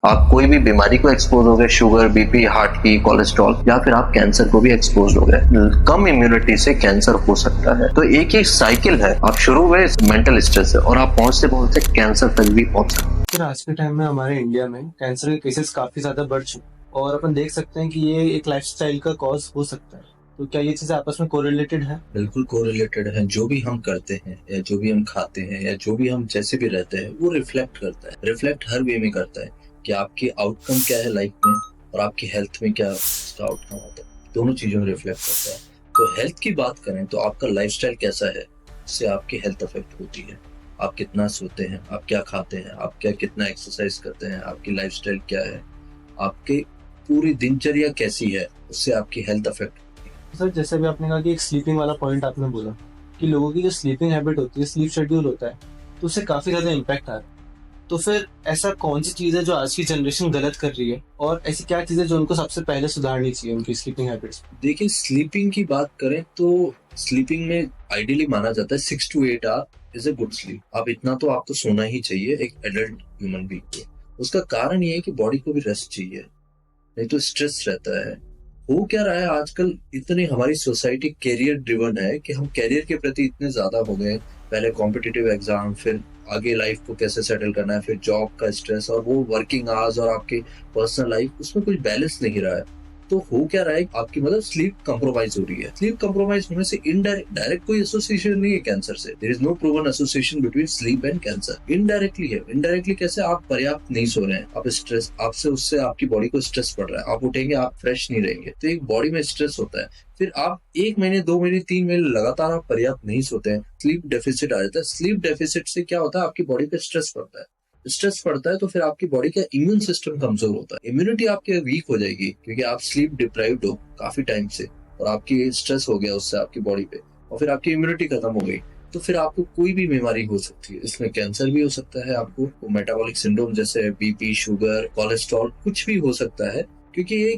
आप कोई भी बीमारी को एक्सपोज हो गए, शुगर, बीपी, हार्ट की, कोलेस्ट्रॉल, या फिर आप कैंसर को भी एक्सपोज हो गए। कम इम्यूनिटी से कैंसर हो सकता है। तो एक ही साइकिल है, आप शुरू हुए मेंटल स्ट्रेस से और आप पहुंचते पहुंचते कैंसर तक भी पहुंच सकते हैं। फिर आज के टाइम में हमारे इंडिया में कैंसर के केसेस काफी ज्यादा बढ़ चुके हैं और अपन देख सकते हैं कि ये एक लाइफस्टाइल का कॉज हो सकता है। तो क्या ये चीजें आपस में कोरिलेटेड है? बिल्कुल कोरिलेटेड है। जो भी हम करते हैं या जो भी हम खाते हैं या जो भी हम जैसे भी रहते हैं वो रिफ्लेक्ट करता है। रिफ्लेक्ट हर वे में करता है कि आपकी आउटकम क्या है लाइफ में और आपकी हेल्थ में क्या उसका आउटकम होता है। दोनों चीजों में रिफ्लेक्ट करता है। तो हेल्थ की बात करें तो आपका लाइफस्टाइल कैसा है, उससे आपकी हेल्थ अफेक्ट होती है। आप कितना सोते हैं, आप क्या खाते हैं, आप क्या कितना एक्सरसाइज करते हैं, आपकी लाइफस्टाइल क्या है, आपकी पूरी दिनचर्या कैसी है, उससे आपकी हेल्थ अफेक्ट। सर, जैसे भी आपने कहा कि एक स्लीपिंग वाला पॉइंट आपने बोला कि लोगों की जो स्लीपिंग हैबिट होती है, स्लीप शेड्यूल होता है, तो उससे काफी ज्यादा इम्पैक्ट आ रहा है। तो फिर ऐसा कौन सी चीज है जो आज की जनरेशन गलत कर रही है और ऐसी क्या चीज है जो उनको सबसे पहले सुधारनी चाहिए उनकी स्लीपिंग हैबिट्स? देखिए, स्लीपिंग की बात करें तो स्लीपिंग में आइडियली माना जाता है 6 to 8 our is a good sleep. अब इतना तो आपको सोना ही चाहिए एक एडल्ट ह्यूमन बीइंग को। उसका कारण ये है कि बॉडी को भी रेस्ट चाहिए, नहीं तो स्ट्रेस रहता है। हो क्या रहा है आजकल, इतनी हमारी सोसाइटी कैरियर ड्रिवन है कि हम कैरियर के प्रति इतने ज्यादा हो गए। पहले कॉम्पिटिटिव एग्जाम, फिर आगे लाइफ को कैसे सेटल करना है, फिर जॉब का स्ट्रेस और वो वर्किंग आवर्स और आपकी पर्सनल लाइफ, उसमें कुछ बैलेंस नहीं रहा है। तो हो क्या रहा है, आपकी मतलब स्लीप कंप्रोमाइज हो रही है। स्लीप कंप्रोमाइज होने से इनडायरेक्ट, डायरेक्ट कोई एसोसिएशन नहीं है कैंसर से। There is no proven association between sleep and cancer. Indirectly है। इनडायरेक्टली कैसे? आप पर्याप्त नहीं सो रहे हैं, आप स्ट्रेस, आपसे उससे आपकी बॉडी को स्ट्रेस पड़ रहा है। आप उठेंगे, आप फ्रेश नहीं रहेंगे, तो एक बॉडी में स्ट्रेस होता है। फिर आप 1 महीने, 2 महीने, 3 महीने लगातार आप पर्याप्त नहीं सोते हैं, स्लीप डेफिसिट आ जाता है। स्लीप डेफिसिट से क्या होता है, आपकी बॉडी पे स्ट्रेस पड़ता है। स्ट्रेस पड़ता है तो फिर आपकी बॉडी का इम्यून सिस्टम कमजोर होता है, इम्यूनिटी आपकी वीक हो जाएगी, क्योंकि आप स्लीप डिप्राइव्ड हो काफी टाइम से और आपकी स्ट्रेस हो गया उससे आपकी बॉडी पे, और फिर आपकी इम्यूनिटी खत्म हो गई। तो फिर आपको कोई भी बीमारी हो सकती है। इसमें कैंसर भी हो सकता है, आपको मेटाबॉलिक सिंड्रोम जैसे बीपी, शुगर, कोलेस्ट्रॉल, कुछ भी हो सकता है। क्योंकि ये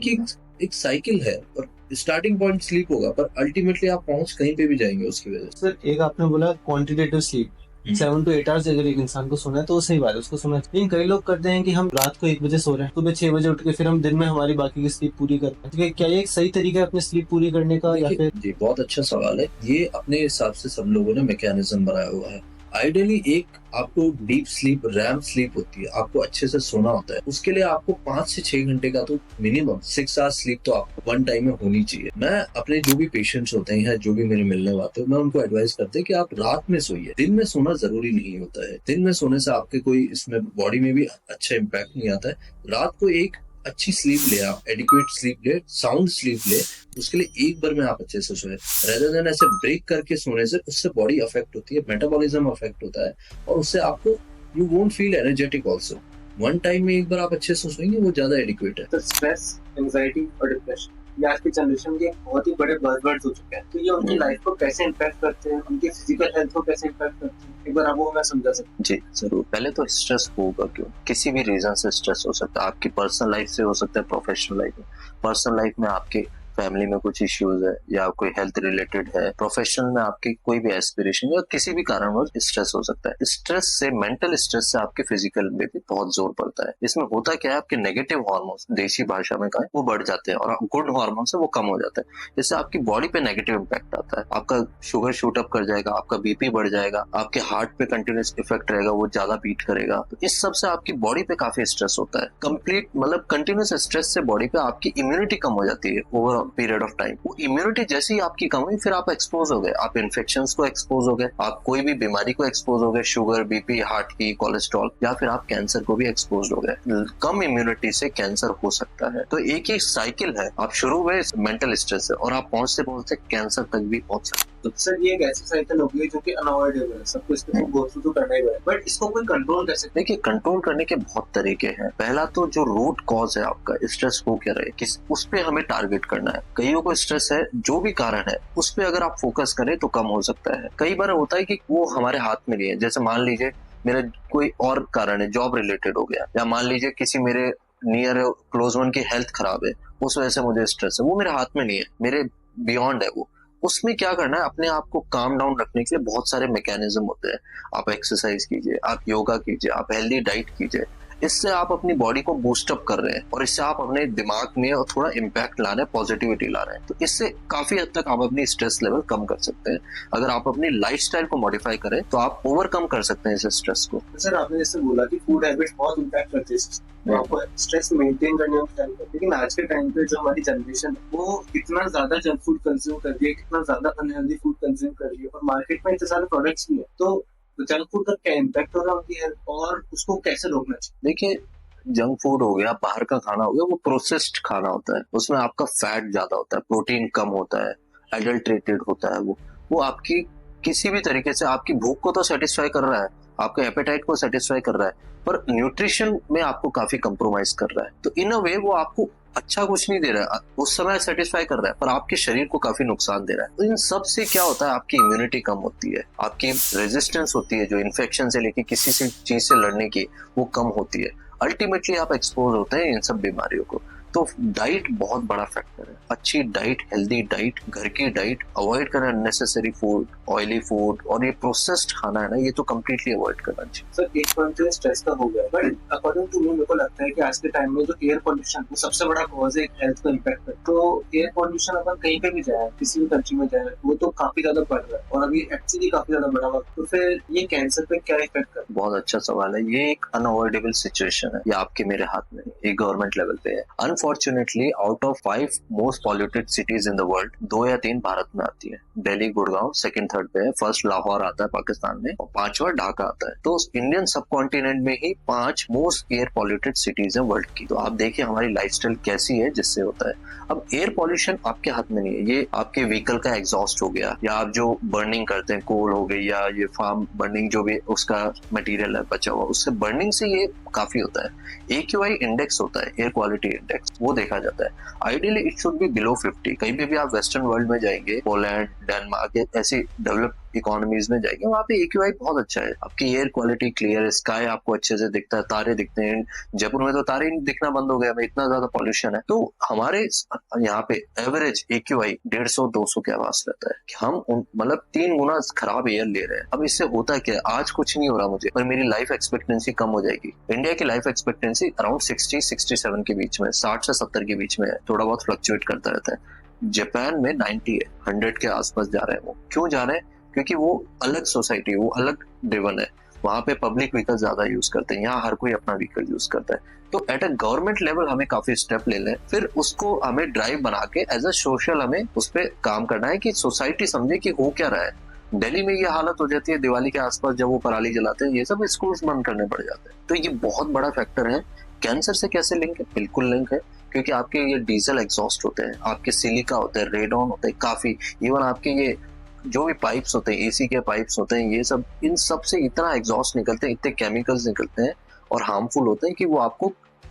एक साइकिल है और स्टार्टिंग पॉइंट स्लीप होगा, पर अल्टीमेटली आप पहुंच कहीं पे भी जाएंगे उसकी वजह से। सर, एक आपने बोला क्वांटिटेटिव स्लीप, 7 to 8 आवर्स अगर एक इंसान को सोना है तो वो सही बात है, उसको सोना है। लेकिन कई लोग करते हैं कि हम रात को 1 बजे सो रहे हैं, सुबह 6 बजे उठ के फिर हम दिन में हमारी बाकी की स्लीप पूरी करते हैं। तो क्या ये एक सही तरीका है अपनी स्लीप पूरी करने का, या फिर? जी, बहुत अच्छा सवाल है। ये अपने हिसाब से सब लोगों ने मैकेनिज्म बनाया हुआ है। आइडियली एक आपको डीप स्लीप, रैम स्लीप होती है, आपको अच्छे से सोना होता है। उसके लिए आपको 5 से 6 घंटे का तो मिनिमम 6 आवर्स स्लीप तो आपको वन टाइम में होनी चाहिए। मैं अपने जो भी पेशेंट्स होते हैं, जो भी मेरे मिलने वाले हैं, मैं उनको एडवाइस करते हैं कि आप रात में सोइए। दिन में सोना जरूरी नहीं होता है। दिन में सोने से आपके कोई इसमें बॉडी में भी अच्छा इम्पैक्ट नहीं आता है। रात को एक अच्छी स्लीप ले, आप एडिक्वेट स्लीप ले, साउंड स्लीप ले। उसके लिए एक बार में आप अच्छे से सोए, रेदर देन ऐसे ब्रेक करके सोने से उससे बॉडी अफेक्ट होती है, मेटाबॉलिज्म अफेक्ट होता है और उससे आपको you won't feel energetic also. One time में एक बार आप अच्छे से सोएंगे, वो ज्यादा एडिक्वेट है। तो स्ट्रेस, एंजाइटी और डिप्रेशन ये आज की जनरेशन के बहुत ही बड़े बज़वर्ड्स हो चुके हैं। तो ये उनकी लाइफ को कैसे इम्पैक्ट करते हैं, उनकी फिजिकल हेल्थ को कैसे इम्पैक्ट करते हैं, एक बार आप वो हमें समझा सकते हैं? जी जरूर। पहले तो स्ट्रेस होगा क्यों? किसी भी रीजन से स्ट्रेस हो सकता है। आपकी पर्सनल लाइफ से हो सकता है, प्रोफेशनल लाइफ में। पर्सनल लाइफ में आपके फैमिली में कुछ इश्यूज है या कोई हेल्थ रिलेटेड है। प्रोफेशनल में आपकी कोई भी एस्पिरेशन या किसी भी कारणवश स्ट्रेस हो सकता है। स्ट्रेस से, मेंटल स्ट्रेस से आपके फिजिकल में भी बहुत जोर पड़ता है। इसमें होता क्या है, आपके नेगेटिव हार्मोन्स, देसी भाषा में कहें, वो बढ़ जाते हैं और गुड हार्मोन्स है वो कम हो जाता है। इससे आपकी बॉडी पे नेगेटिव इम्पैक्ट आता है। आपका शुगर शूट अप कर जाएगा, आपका बीपी बढ़ जाएगा, आपके हार्ट पे कंटिन्यूस इफेक्ट रहेगा, वो ज्यादा बीट करेगा। तो इस सब से आपकी बॉडी पे काफी स्ट्रेस होता है। कंप्लीट मतलब कंटिन्यूस स्ट्रेस से बॉडी पे आपकी इम्यूनिटी कम हो जाती है ओवर पीरियड ऑफ टाइम। वो इम्यूनिटी जैसे ही आपकी कम हुई, फिर आप एक्सपोज हो गए, आप इन्फेक्शंस को एक्सपोज हो गए, आप कोई भी बीमारी को एक्सपोज हो गए, शुगर, बीपी, हार्ट की, कोलेस्ट्रॉल, या फिर आप कैंसर को भी एक्सपोज हो गए। कम इम्यूनिटी से कैंसर हो सकता है। तो एक ही साइकिल है, आप शुरू हुए मेंटल स्ट्रेस से और आप पहुंचते पहुंचते कैंसर तक भी पहुंच सकते हैं। तो सर, ये एक ऐसी साइकिल हो गई जो कि अनअवॉइडेबल है, सबको इसके थ्रू गो थ्रू तो करना ही पड़ेगा, बट इसको कोई कंट्रोल कैसे? देखिए, कंट्रोल करने के बहुत तरीके हैं। पहला तो जो रूट कॉज है आपका, स्ट्रेस हो क्या रहे, किस उस पे हमें टारगेट करना है। कईयों को स्ट्रेस है, जो भी कारण है उस पे अगर आप फोकस करें तो कम हो सकता है। कई बार होता है कि वो हमारे हाथ में नहीं है। जैसे मान लीजिए मेरा कोई और कारण है, जॉब रिलेटेड हो गया, या मान लीजिए किसी मेरे नियर क्लोज वन की हेल्थ खराब है, उस वजह से मुझे स्ट्रेस है। वो मेरे हाथ में नहीं है, मेरे बियॉन्ड है वो। उसमें क्या करना है, अपने आप को काम डाउन रखने के लिए बहुत सारे मैकेनिज्म होते हैं। आप एक्सरसाइज कीजिए, आप योगा कीजिए, आप हेल्दी डाइट कीजिए। इससे आप अपनी बॉडी को बूस्टअप कर रहे हैं और इससे आप अपने दिमाग में और थोड़ा इम्पैक्ट ला रहे हैं, पॉजिटिविटी ला रहे हैं। तो इससे काफी हद तक आप अपनी स्ट्रेस लेवल कम कर सकते हैं। अगर आप अपनी लाइफस्टाइल को मॉडिफाई करें तो आप ओवरकम कर सकते हैं इस स्ट्रेस को। सर आपने जैसे बोला कि फूड हैबिट्स बहुत इम्पैक्ट करते हैं तो आपको स्ट्रेस मेंटेन करने में टाइम लगता है, लेकिन आज के टाइम पे जो हमारी जनरेशन है वो इतना ज्यादा जंक फूड कंज्यूम कर रही है, कितना ज्यादा अनहेल्दी फूड कंज्यूम कर रही है, और मार्केट में इतने सारे प्रोडक्ट्स भी है, तो जंक फूड का क्या इम्पैक्ट हो रहा है उनकी हेल्थ और उसको कैसे रोकना चाहिए? देखिए, जंक फूड हो गया, बाहर का खाना हो गया, वो प्रोसेस्ड खाना होता है, उसमें आपका फैट ज्यादा होता है, प्रोटीन कम होता है, एडल्ट्रेटेड होता है। वो आपकी किसी भी तरीके से आपकी भूख को तो सेटिस्फाई कर रहा है, आपके एपेटाइट को सेटिस्फाई कर रहा है, पर न्यूट्रिशन में आपको काफी कंप्रोमाइज कर रहा है। तो इन अ वे वो आपको अच्छा कुछ नहीं दे रहा है, उस समय सेटिस्फाई कर रहा है पर आपके शरीर को काफी नुकसान दे रहा है। तो इन सब से क्या होता है, आपकी इम्यूनिटी कम होती है, आपकी रेजिस्टेंस होती है, जो इन्फेक्शन से लेके किसी से चीज से लड़ने की वो कम होती है। अल्टीमेटली आप एक्सपोज होते हैं इन सब बीमारियों को। तो डाइट बहुत बड़ा फैक्टर है। अच्छी डाइट, हेल्दी डाइट, घर की डाइट, अवॉइड करना अननेसेसरी फूड, ऑयली फूड, और ये प्रोसेस्ड खाना है ना, ये तो कम्प्लीटली अवॉइड करना चाहिए। सर एक पॉइंट तो स्ट्रेस का हो गया, बट अकॉर्डिंग टू मी मेरे को लगता है कि आज के टाइम में जो एयर पोल्यूशन वो सबसे बड़ा कॉज है हेल्थ को इम्पैक्ट कर। तो एयर पोल्यूशन अपन कहीं पे भी जाए, किसी भी कंट्री में जाए, वो तो काफी ज्यादा बढ़ रहा है और अभी एक्चुअली काफी ज्यादा बढ़ा हुआ। तो फिर ये कैंसर पे क्या इफेक्ट कर? बहुत अच्छा सवाल है। ये एक अनअवॉइडेबल सिचुएशन है, ये आपके मेरे हाथ में, ये गवर्नमेंट लेवल पे है। Unfortunately out of 5 most polluted cities in the world 2 या 3 भारत में आती है। दिल्ली, गुड़गांव सेकंड थर्ड पे है, फर्स्ट लाहौर आता है पाकिस्तान में, और 5वां ढाका आता है। तो इंडियन सब कॉन्टिनेंट में ही 5 मोस्ट एयर पॉल्यूटेड सिटीज हैं वर्ल्ड की। तो आप देखिए हमारी लाइफस्टाइल कैसी है जिससे होता है। अब एयर पॉल्यूशन आपके हाथ में नहीं है, ये आपके व्हीकल का एग्जॉस्ट हो गया, या आप जो बर्निंग करते हैं, कोल हो गई, या ये फार्म बर्निंग जो भी उसका मटेरियल है बचा हुआ, उससे बर्निंग से ये काफी होता है। AQI इंडेक्स होता है, एयर क्वालिटी इंडेक्स, वो देखा जाता है। Ideally it should be below 50। कहीं भी आप वेस्टर्न वर्ल्ड में जाएंगे, पोलैंड, डेनमार्क, ऐसी डेवलप इकोनॉमीज में जाएंगे, वहाँ पे AQI बहुत अच्छा है। आपकी एयर क्वालिटी क्लियर है, स्काई आपको अच्छे से दिखता है, तारे दिखते हैं। जयपुर में तो तारे दिखना बंद हो गया, इतना ज्यादा पॉल्यूशन है। तो हमारे यहाँ पे एवरेज AQI 150-200 के आवाज रहता है कि हम मतलब 3 गुना खराब एयर ले रहे हैं। अब इससे होता क्या है, आज कुछ नहीं हो रहा मुझे, पर मेरी लाइफ एक्सपेक्टेंसी कम हो जाएगी। इंडिया की लाइफ एक्सपेक्टेंसी अराउंड 60-67 के बीच में, 60 से 70 के बीच में है, थोड़ा बहुत फ्लक्चुएट करता रहता है। जापान में 90 है, 100 के आसपास जा रहे हैं। वो क्यों जा रहे हैं? क्योंकि वो अलग सोसाइटी, वो अलग ड्रिवन है, वहां पे पब्लिक व्हीकल ज्यादा यूज करते हैं, यहाँ हर कोई अपना व्हीकल यूज करता है। तो एट अ गवर्नमेंट लेवल हमें काफी स्टेप ले लें, फिर उसको हमें ड्राइव बना के एज अ सोशल हमें उस पर काम करना है कि सोसाइटी समझे कि हो क्या रहा है। दिल्ली में ये हालत हो जाती है दिवाली के आसपास, जब वो पराली जलाते हैं, ये सब स्कूल्स बंद करने पड़ जाते हैं। तो ये बहुत बड़ा फैक्टर है। कैंसर से कैसे लिंक है? बिल्कुल लिंक है, क्योंकि आपके ये डीजल एग्जॉस्ट होते हैं, आपके सिलिका होते हैं, रेडॉन होते हैं, काफी इवन आपके ये जो भी पाइप्स होते हैं, AC के पाइप्स होते हैं, ये सब, इन सब से इतना एग्जॉस्ट निकलते हैं, इतने केमिकल्स निकलते हैं और हार्मफुल होते हैं कि वो आपको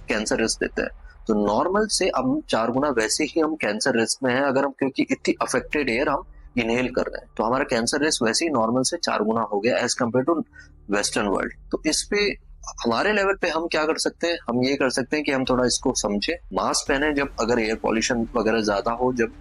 कैंसर रिस्क देते हैं। तो नॉर्मल से अब 4 गुना वैसे ही हम कैंसर रिस्क में हैं, अगर हम, क्योंकि इतनी अफेक्टेड एयर हम इनहेल कर रहे हैं, तो हमारा कैंसर रिस्क वैसे ही नॉर्मल से 4 गुना हो गया as compared to western world. तो इस पे हमारे लेवल पे हम क्या कर सकते हैं? हम ये कर सकते हैं कि हम थोड़ा इसको समझे, मास्क पहने जब अगर एयर पॉल्यूशन वगैरह ज्यादा हो, जब,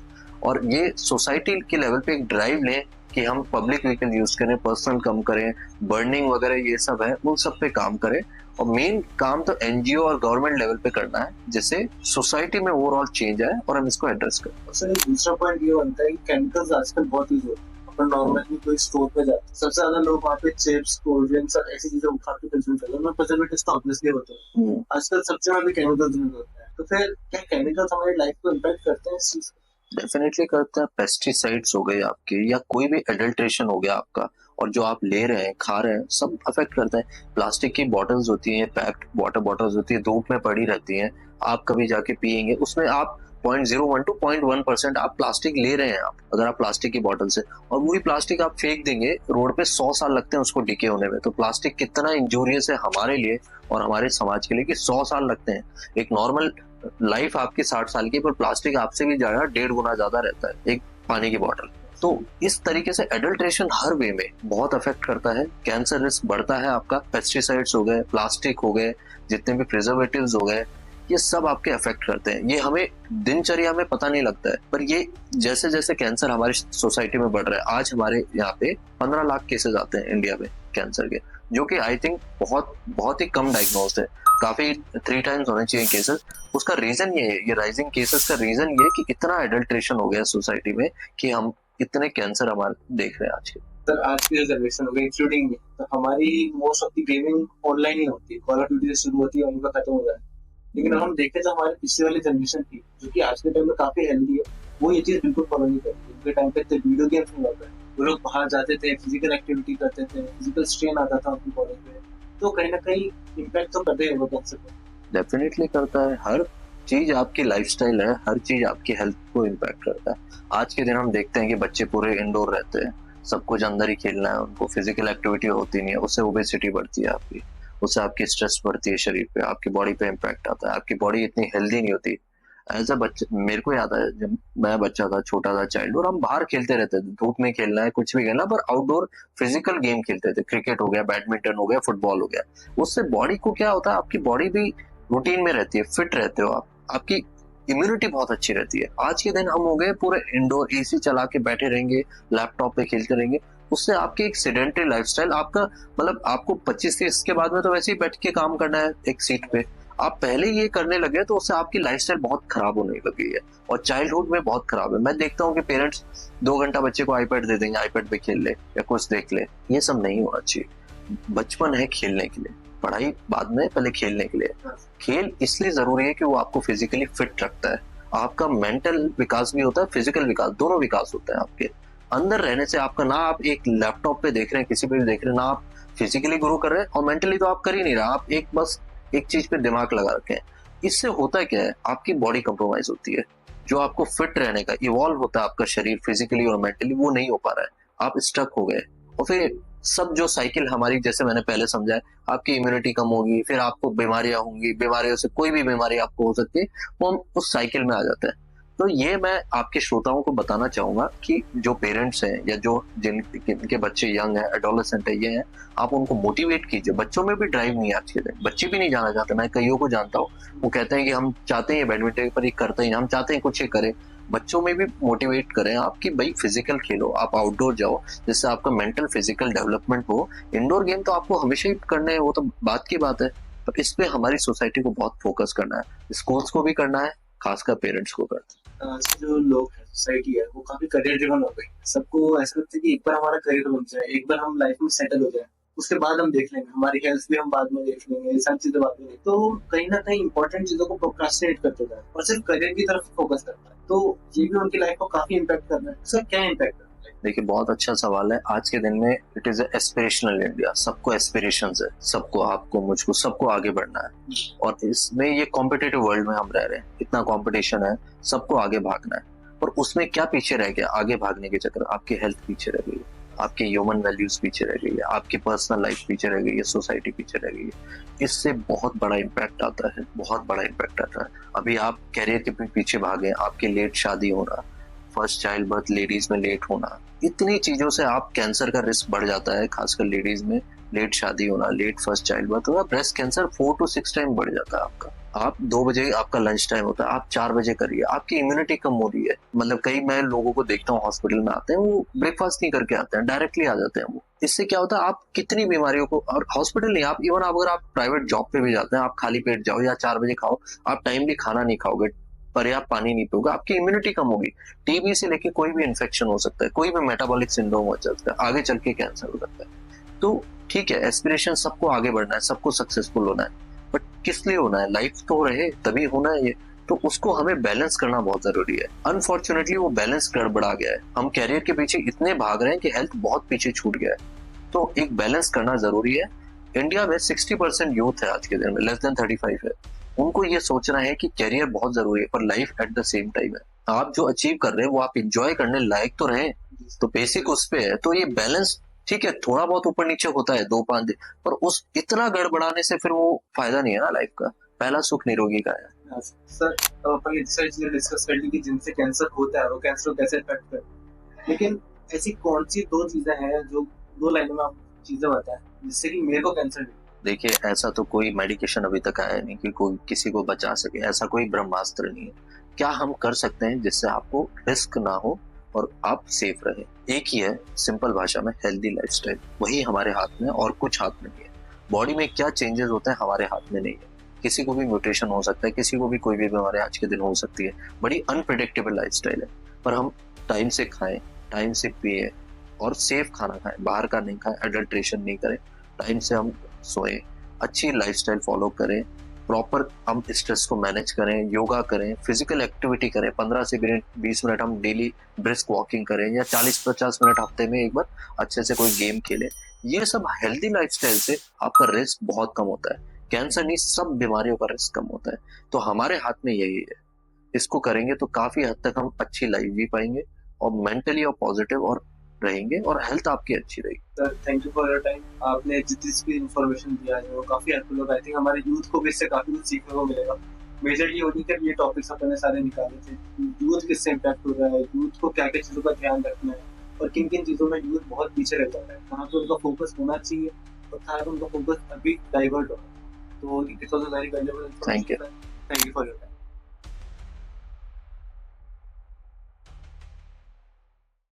और ये सोसाइटी के लेवल पे एक ड्राइव लें कि हम पब्लिक व्हीकल यूज करें, पर्सनल कम करें, बर्निंग वगैरह ये सब है उन सब पे काम करें। और मेन काम तो NGO और गवर्नमेंट लेवल पे करना है, जिससे सोसाइटी में ओवरऑल चेंज आए और हम इसको एड्रेस करें। सर एक दूसरा पॉइंट ये बनता है कि केमिकल्स आजकल बहुत यूज होते हैं। अपन नॉर्मली कोई स्टोर पे जाते हैं, सबसे ज्यादा लोग वहाँ पे चिप्स, कोल्ड ड्रिंक्स और ऐसी चीजें उठा के कंज्यूम करते हैं, प्रिजर्वेटिव्स तो ऑब्वियसली होते हैं। आजकल सब्जी में भी केमिकल्स यूज होते हैं। तो फिर क्या केमिकल्स हमारी लाइफ को इम्पैक्ट करते हैं इस चीज? डेफिनेटली करता है। पेस्टिसाइड्स हो गए आपके, या कोई भी एडल्ट्रेशन हो गया आपका, और जो आप ले रहे हैं, खा रहे हैं, सब अफेक्ट करता है। प्लास्टिक की बॉटल्स होती हैं, पैक्ड वाटर बॉटल्स होती है, धूप में पड़ी रहती हैं, आप कभी जाके पियेंगे, उसमें आप 0.01 to 0.1% आप प्लास्टिक ले रहे हैं। आप अगर आप प्लास्टिक की बॉटल से, और वही प्लास्टिक आप फेंक देंगे रोड पे, 100 साल लगते हैं उसको डिके होने में। तो प्लास्टिक कितना इंजूरियस है हमारे लिए और हमारे समाज के लिए कि 100 साल लगते हैं। एक नॉर्मल लाइफ आपकी 60 साल की, पर प्लास्टिक आपसे भी ज्यादा 1.5 गुना ज्यादा रहता है एक पानी की बॉटल। तो इस तरीके से एडल्ट्रेशन हर वे में बहुत अफेक्ट करता है। कैंसर रिस्क बढ़ता है आपका। पेस्टिसाइड्स हो गए, प्लास्टिक हो गए, जितने भी प्रिजर्वेटिव्स हो गए, ये सब आपके अफेक्ट करते हैं। ये हमें दिनचर्या में पता नहीं लगता है, पर ये जैसे जैसे कैंसर हमारी सोसाइटी में बढ़ रहा है, आज हमारे यहाँ पे 15 लाख केसेस आते हैं इंडिया में कैंसर के, जो कि आई थिंक बहुत ही कम डायग्नोज है। काफी 3 टाइम्स होने चाहिए केसेस। उसका रीजन ये है, ये राइजिंग केसेस का रीजन ये है कि इतना एडल्ट्रेशन हो गया सोसाइटी में कि हम इतने कैंसर हमारे देख रहे हैं आज के। सर आज की जो जनरेशन हो गई इंक्लूडिंग तो हमारी most of the gaming online ही होती है, कॉल ऑफ ड्यूटी से शुरू होती है उनका खत्म हो जाए। लेकिन हम देखें तो हमारे पिछले वाली जनरेशन थी जो कि आज के टाइम में काफी हेल्दी है, वो ये चीज बिल्कुल फॉलो नहीं करती। उनके टाइम पे वीडियो गेम्स नहीं होता है, वो लोग बाहर जाते थे, फिजिकल एक्टिविटी करते थे, फिजिकल स्ट्रेन आता था उनकी बॉडी पे, तो कहीं ना कहीं इम्पैक्ट तो करते ही होगा कैंसर को। डेफिनेटली करता है। हर चीज आपकी लाइफस्टाइल है, हर चीज आपकी हेल्थ को इम्पैक्ट करता है। आज के दिन हम देखते हैं कि बच्चे पूरे इंडोर रहते हैं, सब कुछ अंदर ही खेलना है, उनको फिजिकल एक्टिविटी होती नहीं है, उससे ओबेसिटी बढ़ती है आपकी, उससे आपकी स्ट्रेस बढ़ती है शरीर पे, आपकी बॉडी पे इम्पैक्ट आता है, आपकी बॉडी इतनी हेल्दी नहीं होती। एज अ बच्चा मेरे को याद है जब मैं बच्चा था, छोटा था, चाइल्ड, और हम बाहर खेलते रहते थे, धूप में खेलना है, कुछ भी खेलना, पर आउटडोर फिजिकल गेम खेलते थे, क्रिकेट हो गया, बैडमिंटन हो गया, फुटबॉल हो गया। उससे बॉडी को क्या होता है, आपकी बॉडी भी रूटीन में रहती है, फिट रहते हो आप, आपकी इम्यूनिटी बहुत अच्छी रहती है। आज के दिन हम हो गए पूरे इंडोर एसी चला के बैठे रहेंगे, लैपटॉप पे खेलते रहेंगे, उससे आपकी एक सेडेंटरी लाइफस्टाइल, आपका मतलब आपको 25-30 के बाद में तो वैसे ही बैठ के काम करना है एक सीट पे, आप पहले ये करने लगे तो उससे आपकी लाइफस्टाइल बहुत खराब होने लगी है, और चाइल्डहुड में बहुत खराब है। मैं देखता हूँ कि पेरेंट्स 2 घंटा बच्चे को आईपैड दे देंगे, आईपैड पे खेल ले या कुछ देख ले। ये सब नहीं होना चाहिए। बचपन है खेलने के लिए, पढ़ाई बाद में, पहले खेलने के लिए। खेल इसलिए जरूरी है कि वो आपको फिजिकली फिट रखता है, आपका मेंटल विकास भी होता है, फिजिकल विकास, दोनों विकास होता है आपके अंदर रहने से। आपका ना आप एक लैपटॉप पे देख रहे हैं, किसी पे भी देख रहे हैं, ना आप फिजिकली ग्रो कर रहे हैं और मेंटली तो आप कर ही नहीं रहे, आप एक बस एक चीज पे दिमाग लगा रखे हैं। इससे होता क्या है, आपकी बॉडी कंप्रोमाइज होती है, जो आपको फिट रहने का, इवॉल्व होता है आपका शरीर फिजिकली और मेंटली, वो नहीं हो पा रहा है, आप स्टक हो गए। और फिर सब जो साइकिल हमारी, जैसे मैंने पहले समझाया, आपकी इम्यूनिटी कम होगी, फिर आपको बीमारियां होंगी, बीमारियों से कोई भी बीमारी आपको हो सकती है, वो हम उस साइकिल में आ जाते हैं। तो ये मैं आपके श्रोताओं को बताना चाहूंगा कि जो पेरेंट्स हैं या जो जिनके बच्चे यंग है, एडोलेसेंट है, ये हैं, आप उनको मोटिवेट कीजिए। बच्चों में भी ड्राइव नहीं है आज के दिन, बच्चे भी नहीं जाना चाहते। मैं कईयों को जानता हूँ, वो कहते हैं कि हम चाहते हैं बैडमिंटन पर ही करते हैं, हम चाहते हैं कुछ ये करें। बच्चों में भी मोटिवेट करें आप कि भाई फिजिकल खेलो, आप आउटडोर जाओ, जिससे आपका मेंटल फिजिकल डेवलपमेंट हो। इंडोर गेम तो आपको हमेशा ही करने हैं, वो तो बात की बात है, पर इस पे हमारी सोसाइटी को बहुत फोकस करना है, स्कूल्स को भी करना है, खासकर पेरेंट्स को करना है। आज के जो लोग हैं, सोसाइटी है, वो काफी करियर ड्रिवन हो गई। सबको ऐसा लगता है कि एक बार हमारा करियर बन जाए, एक बार हम लाइफ में सेटल हो जाए, उसके बाद हम देख लेंगे, हमारी हेल्थ भी हम बाद में देख लेंगे, ये सब चीजें बाद में देख। तो कहीं ना कहीं इंपॉर्टेंट चीजों को प्रोक्रास्टिनेट करते जाए और सिर्फ करियर की तरफ फोकस करता है, तो ये भी उनकी लाइफ को काफी इम्पैक्ट कर रहा है। सर क्या इम्पैक्ट है? देखिए बहुत अच्छा सवाल है। आज के दिन में इट इज एस्पिरेशनल इंडिया, सबको एस्पिरेशंस है, सबको, आपको, मुझको, सबको आगे बढ़ना है, और इसमें ये कॉम्पिटिटिव वर्ल्ड में हम रह रहे हैं, इतना कंपटीशन है, सबको आगे भागना है। और उसमें क्या पीछे रह गया, आगे भागने के चक्कर आपकी हेल्थ पीछे रह गई है, आपके ह्यूमन वैल्यूज पीछे रह गई है, आपकी पर्सनल लाइफ पीछे रह गई है, सोसाइटी पीछे रह गई है। इससे बहुत बड़ा इम्पैक्ट आता है, बहुत बड़ा इम्पैक्ट आता है। अभी आप कैरियर के पीछे भागे, आपकी लेट शादी होना, फर्स्ट चाइल्ड बर्थ लेडीज में लेट होना, इतनी चीजों से आप कैंसर का रिस्क बढ़ जाता है, खासकर लेडीज में लेट शादी होना, लेट फर्स्ट चाइल्ड बर्थ होना, ब्रेस्ट कैंसर 4 to 6 टाइम बढ़ जाता है आपका। आप 2 बजे आपका लंच टाइम होता है, आप 4 बजे करिए, आपकी इम्यूनिटी कम हो रही है। मतलब कई मैं लोगों को देखता हूँ हॉस्पिटल में आते हैं, वो ब्रेकफास्ट नहीं करके आते हैं, डायरेक्टली आ जाते हैं वो। इससे क्या होता है, आप कितनी बीमारियों को, और हॉस्पिटल नहीं, आप इवन अगर आप प्राइवेट जॉब पे भी जाते हैं, आप खाली पेट जाओ या 4 बजे खाओ, आप टाइमली खाना नहीं खाओगे, पर्याप्त पानी नहीं पियोगे, आपकी इम्यूनिटी कम होगी, टीबी से लेके कोई भी इन्फेक्शन हो सकता है, कोई भी मेटाबॉलिक सिंड्रोम हो सकता है, आगे चल के कैंसर हो सकता है। तो ठीक है, एस्पिरेशन सबको आगे बढ़ना है, सबको सक्सेसफुल होना है, बट किस लिए होना है, लाइफ तो रहे तभी होना है ये, तो उसको हमें बैलेंस करना बहुत जरूरी है। अनफॉर्चुनेटली वो बैलेंस गड़बड़ा गया है, हम कैरियर के पीछे इतने भाग रहे हैं कि हेल्थ बहुत पीछे छूट गया है। तो एक बैलेंस करना जरूरी है। इंडिया में 60% यूथ है आज के दिन में, लेस देन 35 है, उनको ये सोचना है कि कैरियर बहुत जरूरी है, पर life at the same time है। आप जो अचीव कर रहे हैं वो आप एंजॉय करने लायक तो रहे, तो बेसिक उस पे है। तो ये बैलेंस ठीक है, थोड़ा बहुत ऊपर नीचे होता है 2-5 दिन, पर उस इतना गड़बड़ाने से फिर वो फायदा नहीं है ना लाइफ का। पहला सुख निरोगी का है। सर अपन ये सारी चीजें डिस्कस कर ली कि जिनसे कैंसर होता है, वो कैंसर को कैसे इफेक्ट करता है, लेकिन ऐसी कौन सी 2 चीजें हैं जो 2 लाइनों में आप चीजें बताएं जिससे कि मेरे को कैंसर नहीं? देखिए ऐसा तो कोई मेडिकेशन अभी तक आया नहीं कि कोई किसी को बचा सके, ऐसा कोई ब्रह्मास्त्र नहीं है। क्या हम कर सकते हैं जिससे आपको रिस्क ना हो और आप सेफ रहे? एक ही है, सिंपल भाषा में, हेल्दी लाइफस्टाइल। वही हमारे हाथ में, और कुछ हाथ में नहीं है। बॉडी में क्या चेंजेस होते हैं हमारे हाथ में नहीं है, किसी को भी म्यूटेशन हो सकता है, किसी को भी कोई भी बीमारी आज के दिन हो सकती है। बड़ी अनप्रिडिक्टेबल लाइफस्टाइल है, पर हम टाइम से खाएं, टाइम से पिए और सेफ खाना खाएं, बाहर का नहीं खाएं, अडल्ट्रेशन नहीं करें, टाइम से हम सोएं, अच्छी लाइफस्टाइल फॉलो करें, प्रॉपर हम स्ट्रेस को मैनेज करें, योगा करें, फिजिकल एक्टिविटी करें, 15 से 20 मिनट हम डेली ब्रिस्क वॉकिंग करें, या 40-50 मिनट हफ्ते में एक बार अच्छे से कोई गेम खेलें। ये सब हेल्दी लाइफस्टाइल से आपका रिस्क बहुत कम होता है, कैंसर नहीं सब बीमारियों का रिस्क कम होता है। तो हमारे हाथ में यही है, इसको करेंगे तो काफी हद तक हम अच्छी लाइफ जी पाएंगे और मेंटली और पॉजिटिव और रहेंगे और हेल्थ आपकी अच्छी रहेगी। Sir thank you for your time. आपने जितनी भी इन्फॉर्मेशन दिया है वो काफी हेल्पफुल होगा। आई थिंक हमारे यूथ को भी इससे काफी कुछ सीखने को मिलेगा। मेजरली होनी कर ये टॉपिक्स अपने सारे निकाले थे, यूथ किससे इम्पैक्ट हो रहा है, यूथ को क्या क्या चीजों का ध्यान रखना है और किन किन चीजों में यूथ बहुत पीछे रह जाता है, कहाँ पे उनका फोकस होना चाहिए और कहाँ पे उनका फोकस अभी डाइवर्ट हो रहा है। तो it was a very valuable information. Thank you thank you for your time.